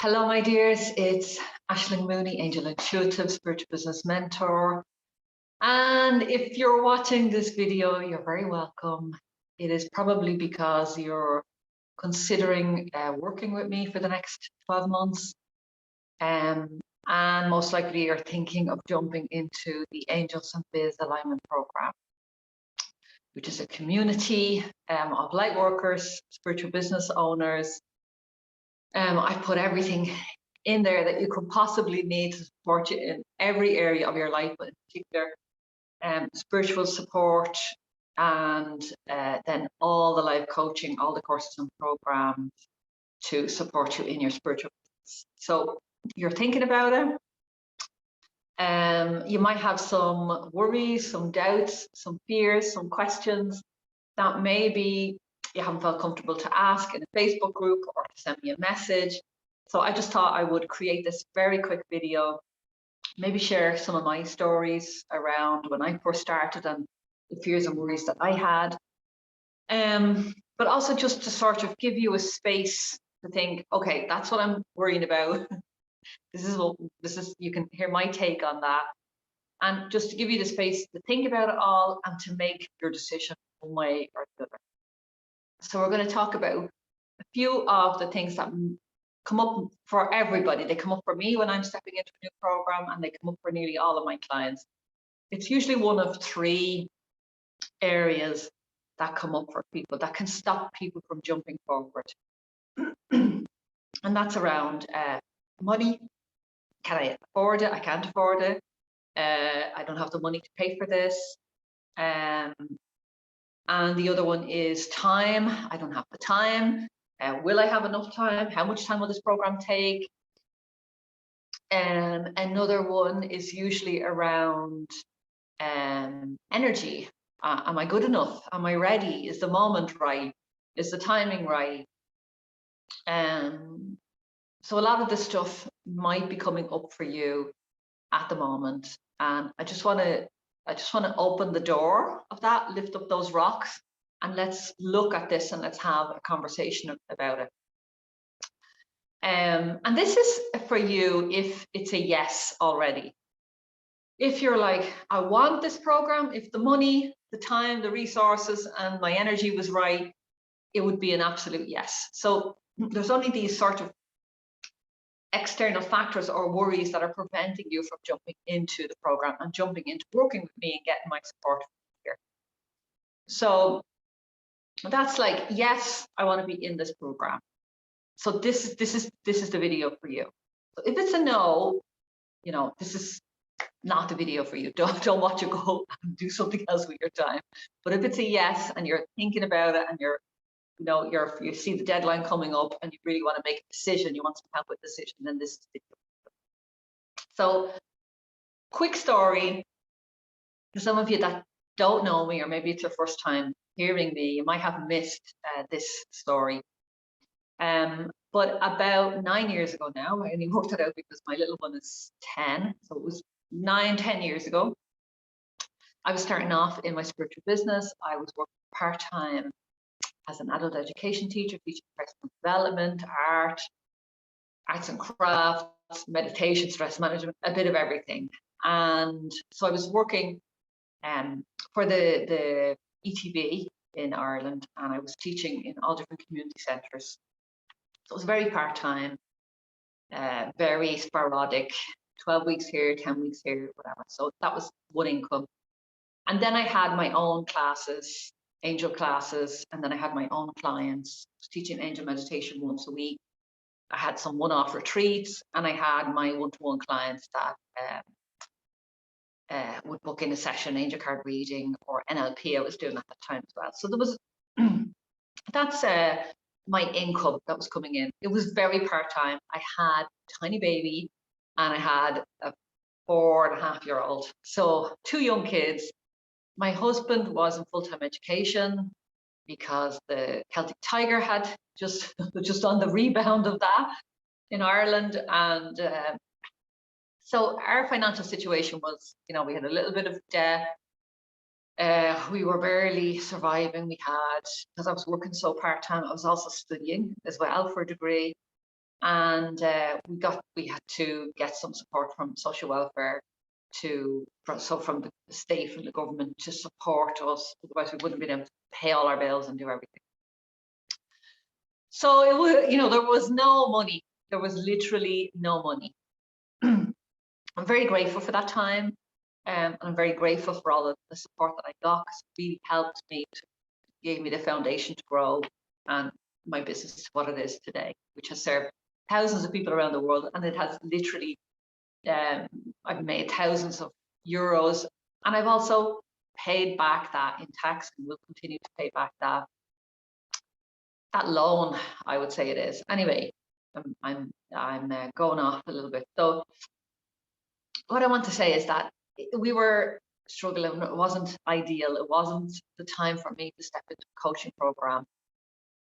Hello, my dears. It's Aisling Mooney, Angel Intuitive Spiritual Business Mentor. And if you're watching this video, you're very welcome. It is probably because you're considering working with me for the next 12 months. And most likely you're thinking of jumping into the Angels and Biz Alignment Program, which is a community of light workers, spiritual business owners. I've put everything in there that you could possibly need to support you in every area of your life, but in particular spiritual support, and then all the life coaching, all the courses and programs to support you in your spiritual business. So you're thinking about it. You might have some worries, some doubts, some fears, some questions that maybe you haven't felt comfortable to ask in a Facebook group or to send me a message. So I just thought I would create this very quick video, maybe share some of my stories around when I first started and the fears and worries that I had. But also just to sort of give you a space to think, okay, that's what I'm worrying about. This is, you can hear my take on that. And just to give you the space to think about it all and to make your decision one way or the other. So we're going to talk about a few of the things that come up for everybody. They come up for me when I'm stepping into a new program, and they come up for nearly all of my clients. It's usually one of three areas that come up for people that can stop people from jumping forward. And that's around money. Can I afford it? I can't afford it. I don't have the money to pay for this. And the other one is time. I don't have the time. Will I have enough time? How much time will this program take? Another one is usually around energy. Am I good enough? Am I ready? Is the moment right? Is the timing right? So a lot of this stuff might be coming up for you at the moment. And I just want to open the door of that, lift up those rocks, and let's look at this and let's have a conversation about it. And this is for you if it's a yes already. If you're like, I want this program, if the money, the time, the resources, and my energy was right, it would be an absolute yes. So there's only these sort of external factors or worries that are preventing you from jumping into the program and jumping into working with me and getting my support here. So that's like, yes, I want to be in this program. So this is the video for you. So if it's a no, you know, this is not the video for you. Don't watch it, go and do something else with your time. But if it's a yes and you're thinking about it and you see the deadline coming up and you really want to make a decision, you want some help with the decision, then this is the video. So quick story for some of you that don't know me, or maybe it's your first time hearing me, you might have missed this story. But about 9 years ago now, I only worked it out because my little one is 10, so it was 9-10 years ago. I was starting off in my spiritual business. I was working part-time as an adult education teacher, teaching personal development, arts and crafts, meditation, stress management, a bit of everything. And so I was working for the ETB in Ireland, and I was teaching in all different community centres. So it was very part-time, very sporadic, 12 weeks here, 10 weeks here, whatever. So that was one income. And then I had my own classes, angel classes, and then I had my own clients. I was teaching angel meditation once a week. I had some one-off retreats, and I had my one-to-one clients that would book in a session, angel card reading or NLP I was doing at that time as well. So there was, that's my income that was coming in. It was very part-time. I had a tiny baby and I had a 4.5-year-old. So 2 young kids. My husband was in full-time education because the Celtic Tiger had just on the rebound of that in Ireland. And so our financial situation was, you know, we had a little bit of debt. We were barely surviving. We had, because I was working so part-time, I was also studying as well for a degree. And we had to get some support from social welfare from the state, from the government, to support us. Otherwise, we wouldn't have been able to pay all our bills and do everything. So it was, there was no money. There was literally no money. I'm very grateful for that time. And I'm very grateful for all the support that I got, because it really helped me, gave me the foundation to grow, and my business is what it is today, which has served thousands of people around the world. And it has literally, I've made thousands of euros, and I've also paid back that in tax, and will continue to pay back that loan, I would say it is. Anyway, I'm going off a little bit. So what I want to say is that we were struggling. It wasn't ideal. It wasn't the time for me to step into a coaching program.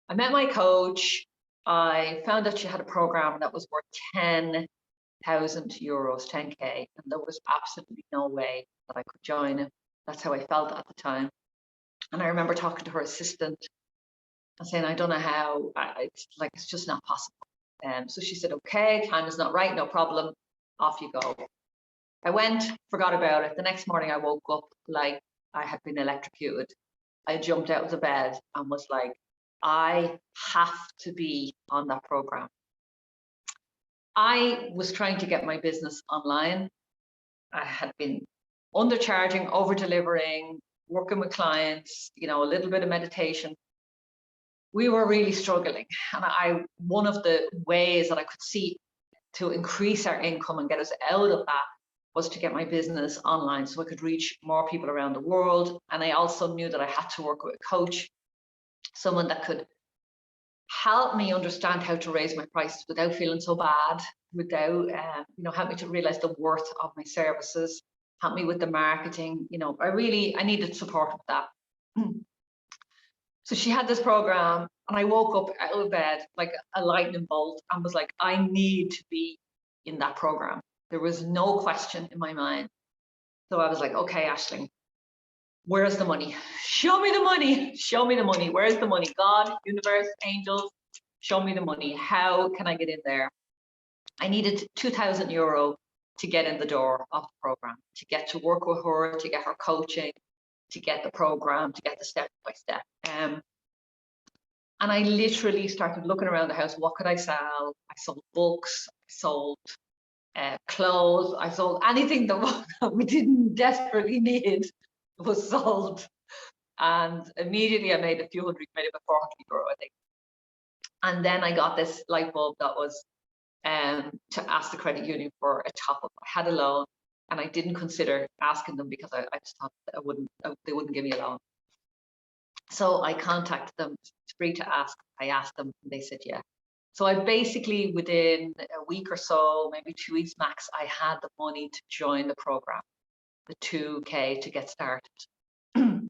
I met my coach. I found out she had a program that was worth 10,000 euros, 10K, and there was absolutely no way that I could join it. That's how I felt at the time. And I remember talking to her assistant and saying, I don't know how, it's just not possible. So she said, okay, time is not right, no problem, off you go. I went, forgot about it. The next morning I woke up like I had been electrocuted. I jumped out of the bed and was like, I have to be on that program. I was trying to get my business online. I had been undercharging, over delivering, working with clients, a little bit of meditation. We were really struggling. And one of the ways that I could see to increase our income and get us out of that was to get my business online so I could reach more people around the world. And I also knew that I had to work with a coach, someone that could help me understand how to raise my prices without feeling so bad, without, help me to realize the worth of my services, help me with the marketing. I needed support with that. So she had this program, and I woke up out of bed like a lightning bolt and was like, I need to be in that program. There was no question in my mind. So I was like, okay, Aisling, where's the money? Show me the money. Show me the money. Where's the money? God, universe, angels, show me the money. How can I get in there? I needed 2,000 euro to get in the door of the program, to get to work with her, to get her coaching, to get the program, to get the step by step. And I literally started looking around the house. What could I sell? I sold books. I sold clothes. I sold anything that we didn't desperately need was sold. And immediately I made a few hundred, made about 400 euro, I think. And then I got this light bulb that was to ask the credit union for a top up. I had a loan, and I didn't consider asking them because I just thought they wouldn't give me a loan. So I contacted them. It's free to ask. I asked them, and they said yeah. So I basically, within a week or so, maybe 2 weeks max, I had the money to join the program, the 2K, to get started. And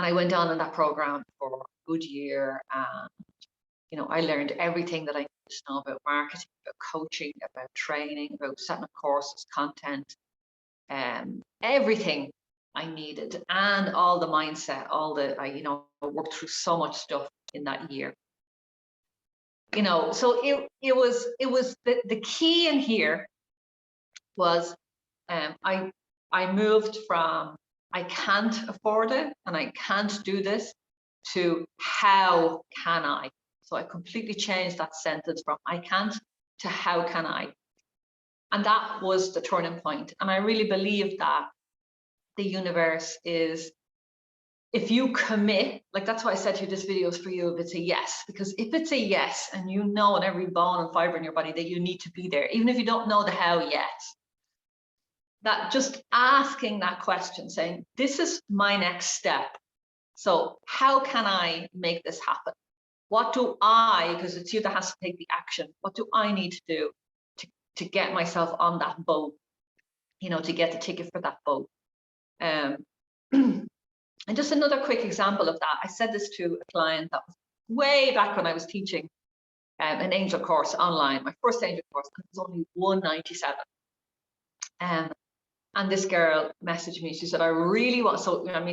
I went on in that program for a good year. And, I learned everything that I needed to know about marketing, about coaching, about training, about setting up courses, content, everything I needed, and all the mindset, I worked through so much stuff in that year. So it was the key in here was I moved from I can't afford it and I can't do this to how can I. So I completely changed that sentence from I can't to how can I. And that was the turning point. And I really believe that the universe is, if you commit, like that's why I said to you, this video is for you if it's a yes. Because if it's a yes, and you know in every bone and fiber in your body that you need to be there, even if you don't know the how yet, that just asking that question, saying, this is my next step. So how can I make this happen? What do I, because it's you that has to take the action, what do I need to do to get myself on that boat, to get the ticket for that boat? And just another quick example of that, I said this to a client that was way back when I was teaching an angel course online, my first angel course, and it was only 197. And this girl messaged me, she said, I really want,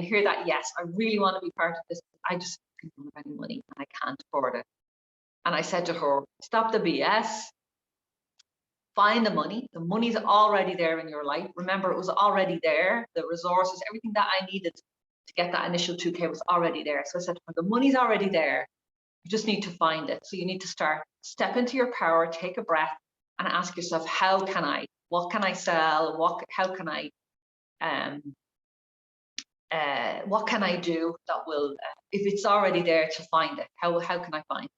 hear that, yes, I really want to be part of this. I just don't have any money and I can't afford it. And I said to her, stop the BS, find the money. The money's already there in your life. Remember, it was already there. The resources, everything that I needed to get that initial 2K was already there. So I said to her, the money's already there. You just need to find it. So you need to step into your power, take a breath, and ask yourself, what can I sell? How can I, what can I do that will, if it's already there, to find it? How can I find it?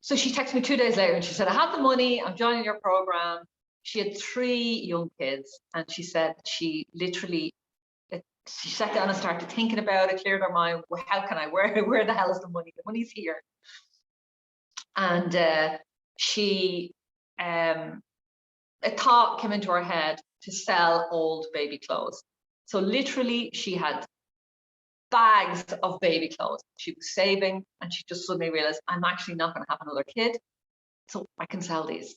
So she texted me 2 days later and she said, I have the money, I'm joining your program. She had 3 young kids, and she said she literally, she sat down and started thinking about it, cleared her mind. How can I, where the hell is the money? The money's here. And a thought came into her head to sell old baby clothes. So literally she had bags of baby clothes. She was saving, and she just suddenly realized, I'm actually not going to have another kid, so I can sell these.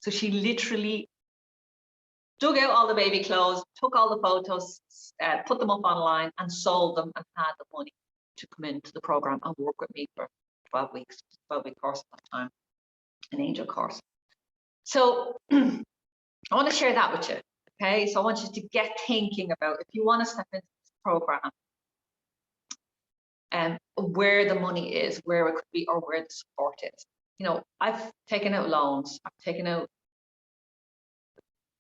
So she literally dug out all the baby clothes, took all the photos, put them up online and sold them, and had the money to come into the program and work with me for 12 weeks, 12-week course at that time, an angel course. So I want to share that with you. Okay, so I want you to get thinking about, if you want to step into this program, where the money is, where it could be, or where the support is. You know, I've taken out loans,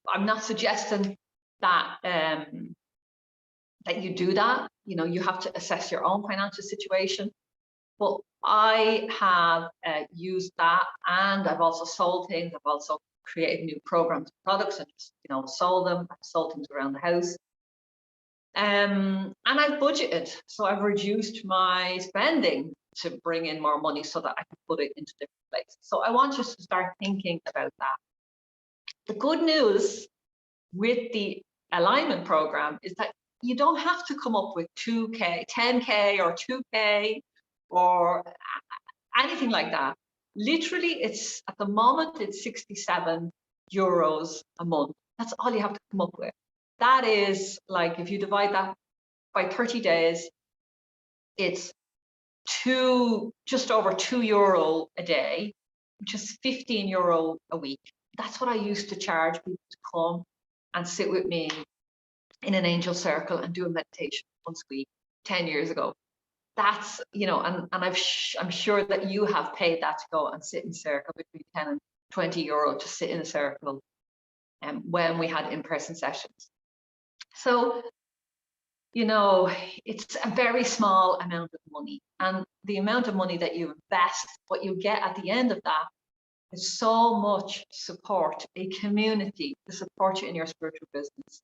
I'm not suggesting that that you do that. You know, you have to assess your own financial situation. But I have used that, and I've also sold things. I've also created new programs, products, and just, you know, sold them. I've sold things around the house. And I've budgeted, so I've reduced my spending to bring in more money so that I can put it into different places. So I want you to start thinking about that. The good news with the alignment program is that you don't have to come up with 2K, 10K or 2K or anything like that. Literally, it's at the moment, it's 67 euros a month. That's all you have to come up with. That is, like, if you divide that by 30 days, it's just over €2 a day, which is 15 euro a week. That's what I used to charge people to come and sit with me in an angel circle and do a meditation once a week 10 years ago. That's, you know, and I'm sure that you have paid that to go and sit in circle between 10 and 20 euro to sit in a circle when we had in-person sessions. So, you know, it's a very small amount of money, and the amount of money that you invest, what you get at the end of that is so much support, a community to support you in your spiritual business.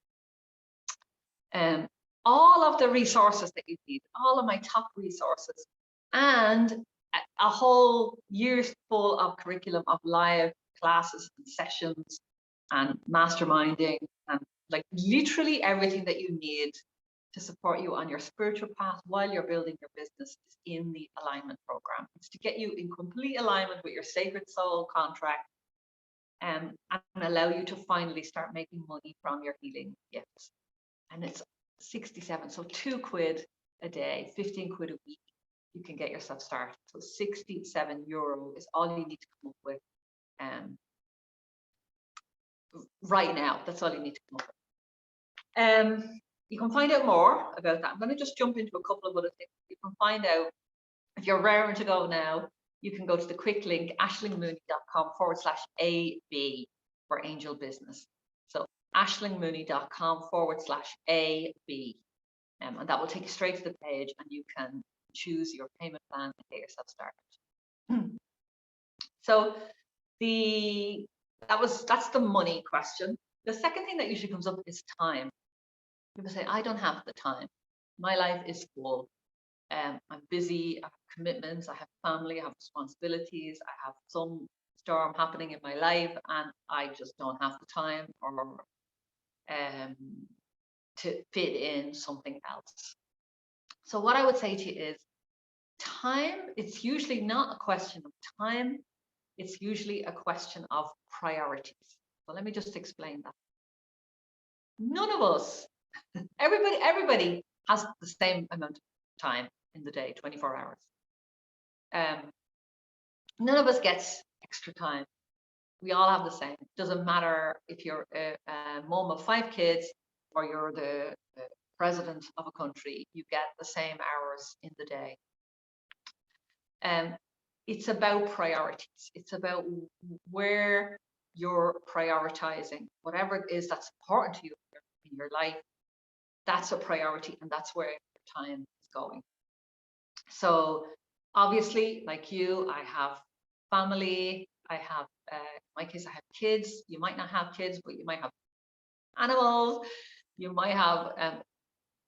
All of the resources that you need, all of my top resources, and a whole year's full of curriculum of live classes and sessions and masterminding, and like literally everything that you need to support you on your spiritual path while you're building your business is in the alignment program. It's to get you in complete alignment with your sacred soul contract, and allow you to finally start making money from your healing gifts. And it's 67, so £2 a day, 15 quid a week, you can get yourself started. So 67 euro is all you need to come up with right now. That's all you need to come up with. You can find out more about that. I'm going to just jump into a couple of other things. You can find out, if you're raring to go now, you can go to the quick link, ashlingmooney.com/AB for Angel Business. So ashlingmooney.com/AB. And that will take you straight to the page, and you can choose your payment plan and get yourself started. So that's the money question. The second thing that usually comes up is time. People say, I don't have the time. My life is full. I'm busy, I have commitments, I have family, I have responsibilities, I have some storm happening in my life, and I just don't have the time or to fit in something else. So what I would say to you is, time, it's usually not a question of time, it's usually a question of priorities. So let me just explain that. None of us, everybody has the same amount of time in the day, 24 hours. None of us gets extra time. We all have the same. Doesn't matter if you're a mom of 5 kids or you're the president of a country, you get the same hours in the day. It's about priorities. It's about where you're prioritizing whatever it is that's important to you in your life. That's a priority, and that's where your time is going. So obviously, like you, I have family. I have, in my case, I have kids. You might not have kids, but you might have animals. You might have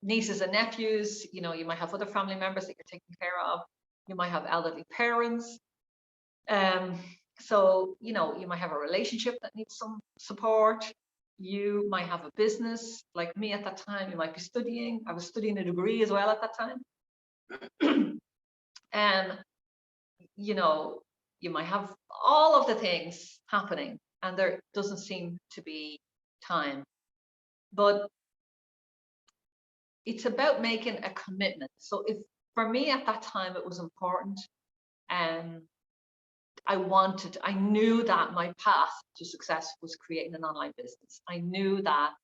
nieces and nephews. You know, you might have other family members that you're taking care of. You might have elderly parents. So, you know, you might have a relationship that needs some support. You might have a business like me at that time. You might be studying. I was studying a degree as well at that time. And, you know, you might have all of the things happening and there doesn't seem to be time. But it's about making a commitment. So if for me at that time it was important, I knew that my path to success was creating an online business. I knew that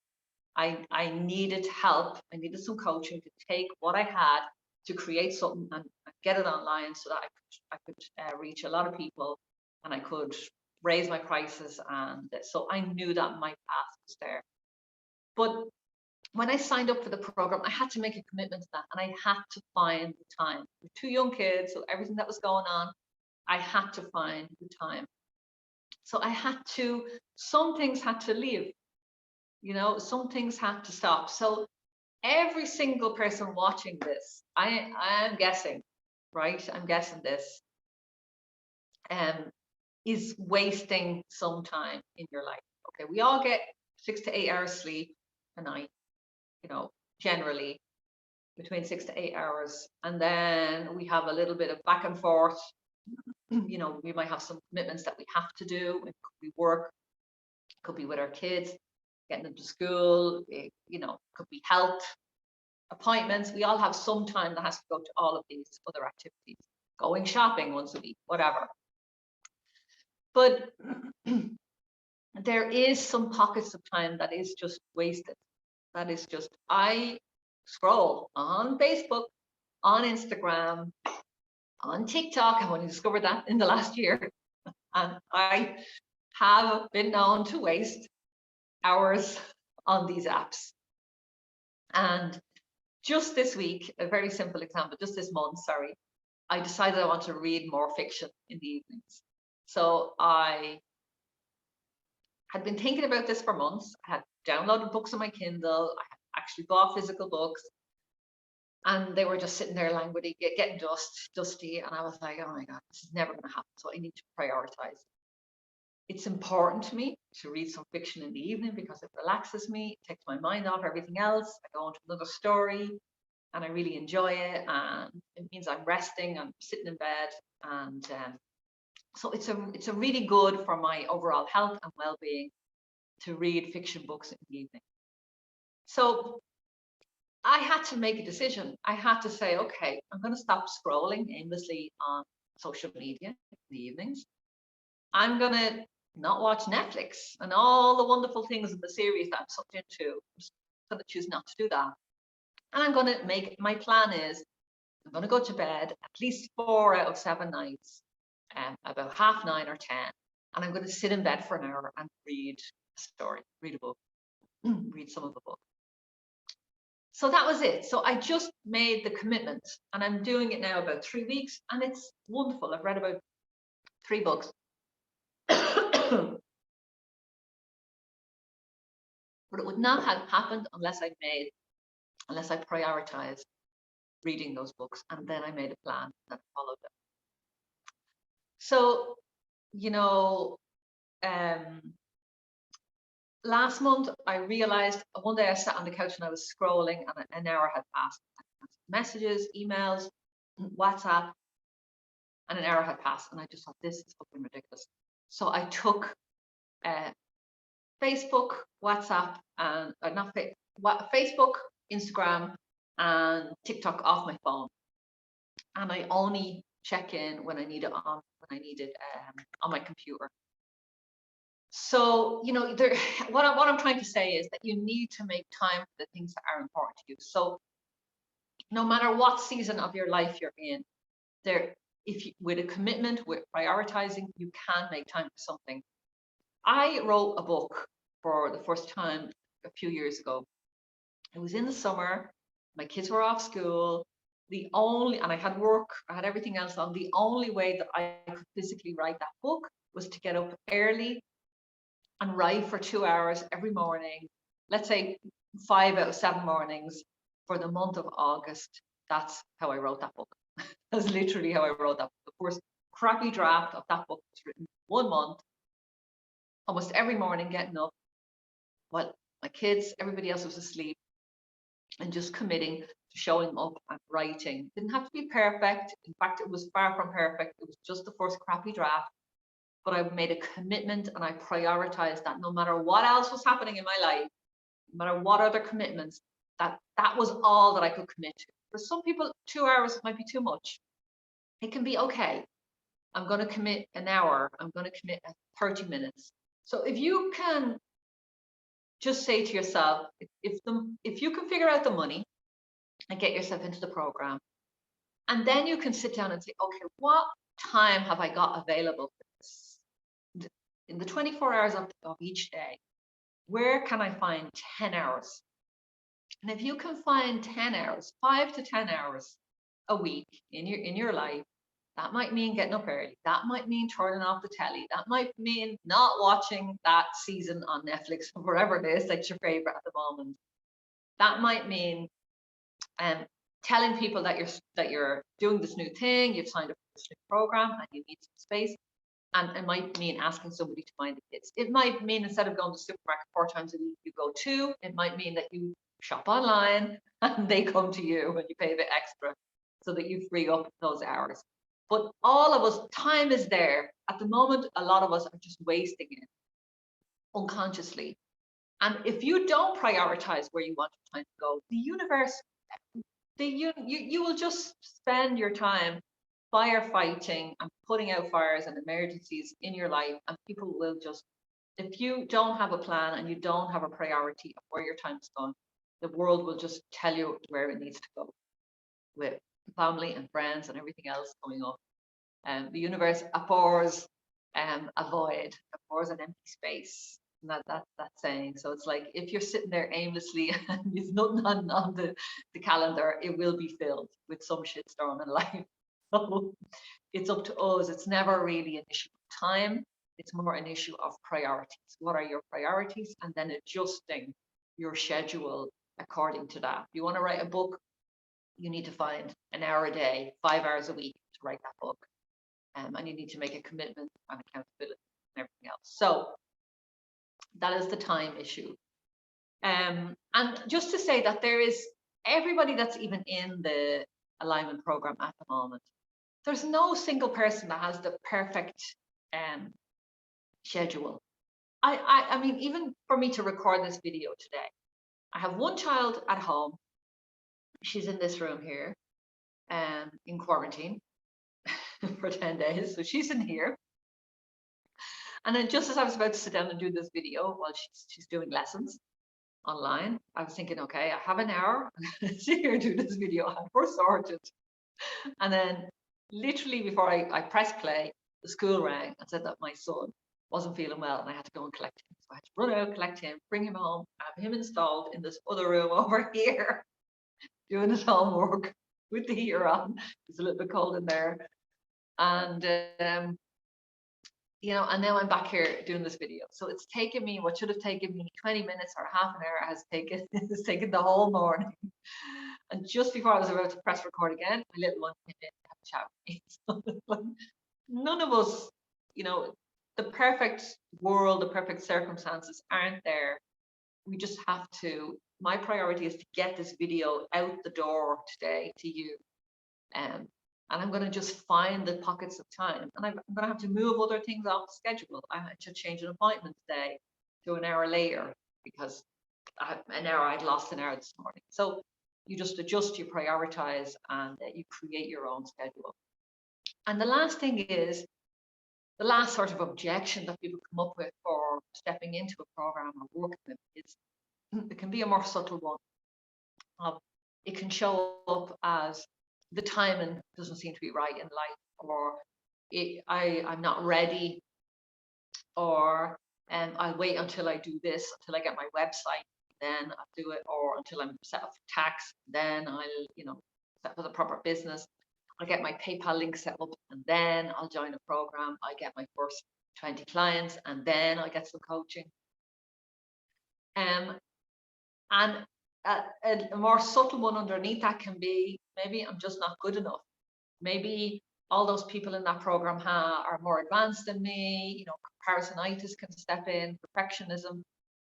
I needed help. I needed some coaching to take what I had to create something and get it online so that I could reach a lot of people and I could raise my prices. And so I knew that my path was there. But when I signed up for the program, I had to make a commitment to that and I had to find the time. With 2 young kids, so everything that was going on, I had to find the time. So I had to, some things had to leave, you know, some things had to stop. So every single person watching this, I am guessing, right? I'm guessing this is wasting some time in your life. Okay, we all get 6 to 8 hours sleep a night, you know, generally between 6 to 8 hours. And then we have a little bit of back and forth. You know, we might have some commitments that we have to do. It could be work, it could be with our kids, getting them to school, you know, it could be health, appointments. We all have some time that has to go to all of these other activities, going shopping once a week, whatever. But there is some pockets of time that is just wasted. That is just, I scroll on Facebook, on Instagram, on TikTok. I've only discovered that in the last year. And I have been known to waste hours on these apps. And just this week, a very simple example, just this month, sorry, I decided I want to read more fiction in the evenings. So I had been thinking about this for months. I had downloaded books on my Kindle. I had actually bought physical books. And they were just sitting there languidly, getting dusty. And I was like, oh my God, this is never going to happen. So I need to prioritize. It's important to me to read some fiction in the evening because it relaxes me, it takes my mind off everything else. I go into another story and I really enjoy it. And it means I'm resting, I'm sitting in bed. And so it's a really good for my overall health and well-being to read fiction books in the evening. So I had to make a decision. I had to say, okay, I'm going to stop scrolling aimlessly on social media in the evenings. I'm going to not watch Netflix and all the wonderful things in the series that I'm sucked into. I'm just going to choose not to do that. And I'm going to make, my plan is I'm going to go to bed at least 4 out of 7 nights, about 9:30 or 10. And I'm going to sit in bed for an hour and read a story, read a book, read some of the book. So that was it. So I just made the commitment and I'm doing it now about 3 weeks and it's wonderful. I've read about 3 books. But it would not have happened unless I prioritized reading those books and then I made a plan and followed it. So, you know, last month I realized one day I sat on the couch and I was scrolling and an hour had passed. Messages, emails, WhatsApp, and an hour had passed and I just thought this is fucking ridiculous. So I took Facebook, WhatsApp, and Facebook, Instagram, and TikTok off my phone, and I only check in when I need it on my computer. So, you know, what I'm trying to say is that you need to make time for the things that are important to you. So no matter what season of your life you're in, if you, with a commitment, with prioritizing, you can make time for something. I wrote a book for the first time a few years ago. It was in the summer. My kids were off school. And I had work, I had everything else on. The only way that I could physically write that book was to get up early and write for 2 hours every morning. Let's say 5 out of 7 mornings for the month of August. That's how I wrote that book. That's literally how I wrote that book. The first crappy draft of that book was written 1 month, almost every morning getting up while my kids, everybody else was asleep, and just committing to showing up and writing. Didn't have to be perfect. In fact, it was far from perfect. It was just the first crappy draft. But I made a commitment and I prioritized that no matter what else was happening in my life, no matter what other commitments, that was all that I could commit to. For some people, 2 hours might be too much. It can be okay. I'm going to commit an hour. I'm going to commit 30 minutes. So if you can just say to yourself, if you can figure out the money and get yourself into the program, and then you can sit down and say, okay, what time have I got available for this? In the 24 hours of each day, where can I find 10 hours? And if you can find 10 hours, 5 to 10 hours a week in your life, that might mean getting up early. That might mean turning off the telly. That might mean not watching that season on Netflix or wherever it is that's your favorite at the moment. That might mean telling people that you're doing this new thing, you've signed up for this new program and you need some space. And it might mean asking somebody to mind the kids. It might mean instead of going to the supermarket 4 times a week, you go 2. It might mean that you shop online and they come to you and you pay a bit extra so that you free up those hours. But all of us, time is there. At the moment, a lot of us are just wasting it unconsciously. And if you don't prioritize where you want your time to go, the universe, you will just spend your time firefighting and putting out fires and emergencies in your life, and people will just, if you don't have a plan and you don't have a priority of where your time is going, the world will just tell you where it needs to go with family and friends and everything else coming up. And the universe abhors a void, abhors an empty space. And that saying. So it's like if you're sitting there aimlessly and there's nothing on the calendar, it will be filled with some shitstorm in life. So it's up to us. It's never really an issue of time. It's more an issue of priorities. What are your priorities? And then adjusting your schedule according to that. If you want to write a book, you need to find an hour a day, 5 hours a week to write that book. And you need to make a commitment and accountability and everything else. So that is the time issue. And just to say that there is everybody that's even in the alignment program at the moment, there's no single person that has the perfect schedule. I mean, even for me to record this video today, I have one child at home. She's in this room here, in quarantine for 10 days. So she's in here. And then just as I was about to sit down and do this video while she's doing lessons online, I was thinking, okay, I have an hour. I'm going to sit here and do this video. I have her sorted. And then literally before I pressed play, the school rang and said that my son wasn't feeling well and I had to go and collect him. So I had to run out, collect him, bring him home, have him installed in this other room over here, doing his homework with the heater on. It's a little bit cold in there. And you know, and now I'm back here doing this video. So it's taken me what should have taken me 20 minutes or half an hour has taken the whole morning. And just before I was about to press record again, my little one came in to have a chat with me. So none of us, you know, the perfect world, the perfect circumstances aren't there. We just have to, my priority is to get this video out the door today to you. And I'm going to just find the pockets of time. And I'm going to have to move other things off the schedule. I had to change an appointment today to an hour later because I'd lost an hour this morning. So you just adjust, you prioritize, and you create your own schedule. And the last thing is, the last sort of objection that people come up with for stepping into a program or working with is it can be a more subtle one. It can show up as the timing doesn't seem to be right in life, or I'm not ready, or I'll wait until I do this, until I get my website, then I'll do it, or until I'm set up for tax, then I'll, set up with a proper business. I'll get my PayPal link set up, and then I'll join a program. I get my first 20 clients, and then I'll get some coaching. And a more subtle one underneath that can be, maybe I'm just not good enough. Maybe all those people in that program are more advanced than me. Comparisonitis can step in, perfectionism.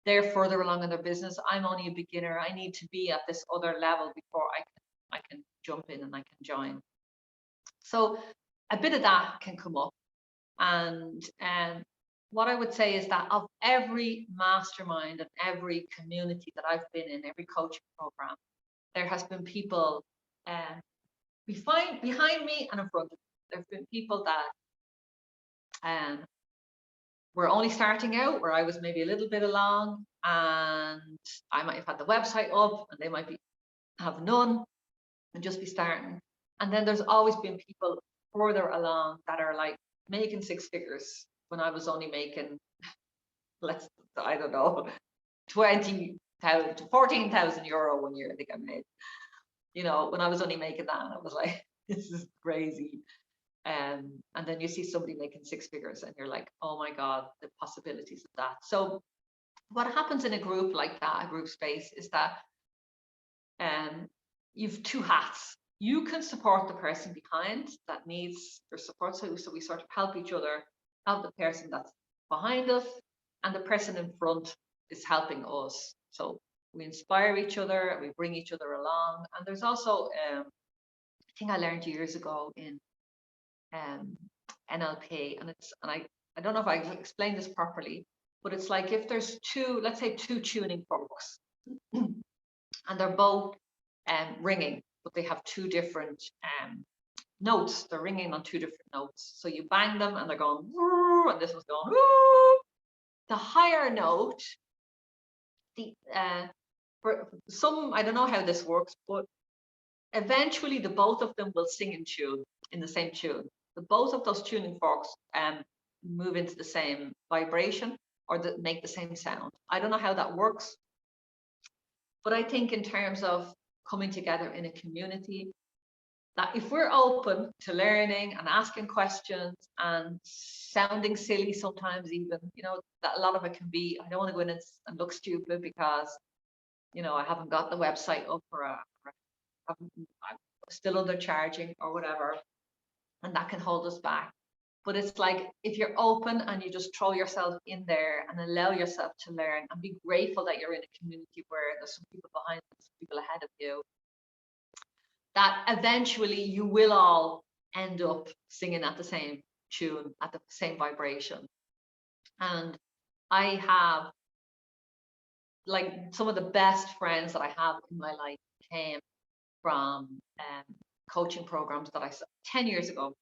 They're further along in their business. I'm only a beginner. I need to be at this other level before I can jump in and I can join. So a bit of that can come up. And what I would say is that of every mastermind and every community that I've been in, every coaching program, there has been people behind me and in front of me. There have been people that were only starting out, where I was maybe a little bit along, and I might have had the website up and they might have none and just be starting. And then there's always been people further along that are like making six figures when I was only making, I don't know, 20,000 to 14,000 euro 1 year, I think I made. When I was only making that, I was like, this is crazy. And then you see somebody making six figures and you're like, oh my God, the possibilities of that. So what happens in a group like that, a group space, is that you've two hats. You can support the person behind that needs your support. So we sort of help each other, help the person that's behind us, and the person in front is helping us. So we inspire each other, we bring each other along. And there's also a thing I learned years ago in NLP, and I don't know if I explained this properly, but it's like if there's let's say two tuning forks, and they're both ringing, but they have two different notes. They're ringing on two different notes. So you bang them and they're going, woo, and this one's going, woo. The higher note, for some, I don't know how this works, but eventually the both of them will sing in tune, in the same tune. The both of those tuning forks move into the same vibration, or make the same sound. I don't know how that works, but I think in terms of coming together in a community, that if we're open to learning and asking questions and sounding silly sometimes, even, that a lot of it can be, I don't want to go in and look stupid because, I haven't got the website up, or I'm still undercharging or whatever, and that can hold us back. But it's like, if you're open and you just throw yourself in there and allow yourself to learn, and be grateful that you're in a community where there's some people behind you, some people ahead of you, that eventually you will all end up singing at the same tune, at the same vibration. And I have, like, some of the best friends that I have in my life came from coaching programs that I 10 years ago.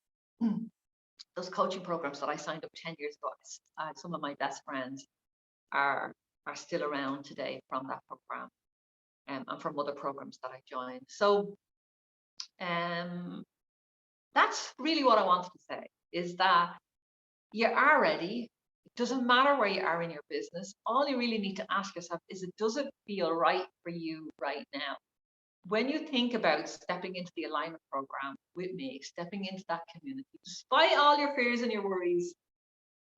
Those coaching programs that I signed up 10 years ago, some of my best friends are still around today from that program, and from other programs that I joined. So that's really what I wanted to say, is that you are ready. It doesn't matter where you are in your business. All you really need to ask yourself is, does it feel right for you right now? When you think about stepping into the alignment program with me, stepping into that community, despite all your fears and your worries,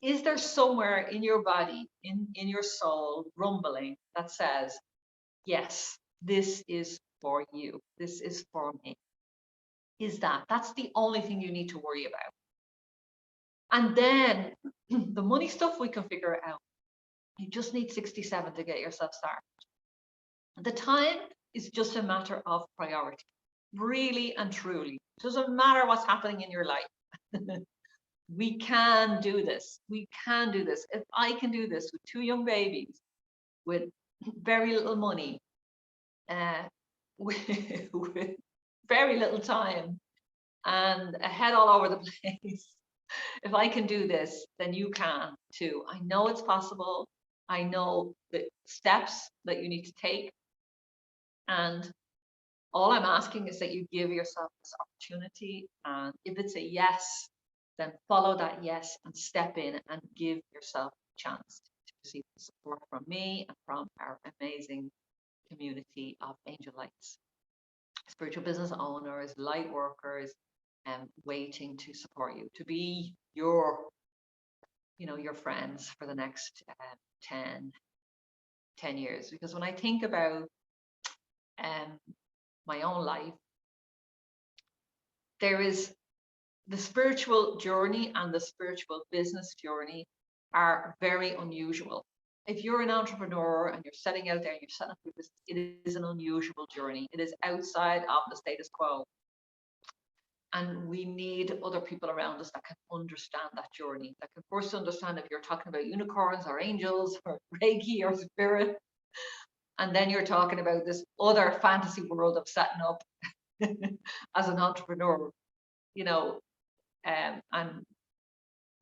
is there somewhere in your body, in your soul, rumbling that says, yes, this is for you, this is for me? That's the only thing you need to worry about. And then the money stuff, we can figure it out. You just need 67 to get yourself started. The time is just a matter of priority, really and truly. It doesn't matter what's happening in your life. We can do this. We can do this. If I can do this with 2 young babies, with very little money, with very little time, and a head all over the place. If I can do this, then you can too. I know it's possible. I know the steps that you need to take. And all I'm asking is that you give yourself this opportunity. And if it's a yes, then follow that yes and step in and give yourself a chance to receive the support from me and from our amazing community of angel lights, spiritual business owners, light workers, and waiting to support you, to be your, your friends for the next 10 years. Because when I think about my own life, there is the spiritual journey and the spiritual business journey are very unusual. If you're an entrepreneur and you're setting out there and you're setting up your business, it is an unusual journey. It is outside of the status quo. And we need other people around us that can understand that journey, that can first understand if you're talking about unicorns or angels or Reiki or spirit. And then you're talking about this other fantasy world of setting up as an entrepreneur, and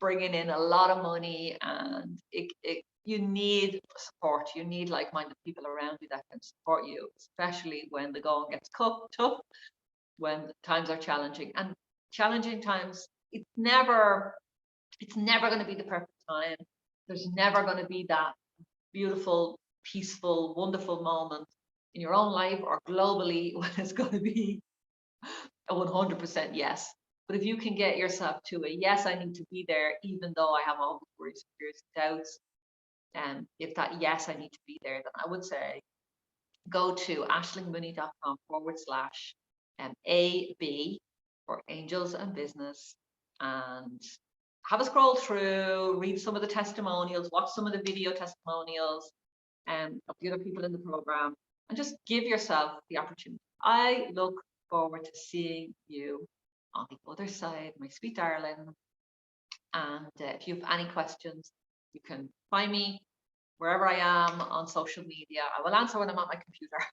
bringing in a lot of money, and you need support. You need like-minded people around you that can support you, especially when the going gets tough, when times are challenging. And challenging times, it's never going to be the perfect time. There's never going to be that beautiful, peaceful, wonderful moment in your own life or globally when it's going to be a 100% yes. But if you can get yourself to a yes, I need to be there, even though I have all the worries, fears, doubts, and if that yes, I need to be there, then I would say go to ashlingmooney.com/AB for angels and business, and have a scroll through, read some of the testimonials, watch some of the video testimonials of the other people in the program, and just give yourself the opportunity. I look forward to seeing you on the other side, my sweet darling. And if you have any questions, you can find me wherever I am on social media. I will answer when I'm at my computer.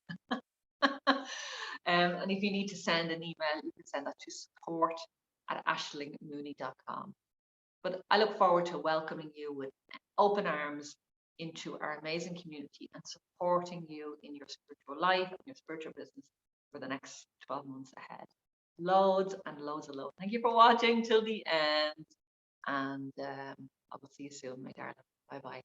And if you need to send an email, you can send that to support@ashlingmooney.com. But I look forward to welcoming you with open arms into our amazing community and supporting you in your spiritual life and your spiritual business for the next 12 months ahead. Loads and loads of love. Thank you for watching till the end, and I will see you soon, my darling. Bye bye.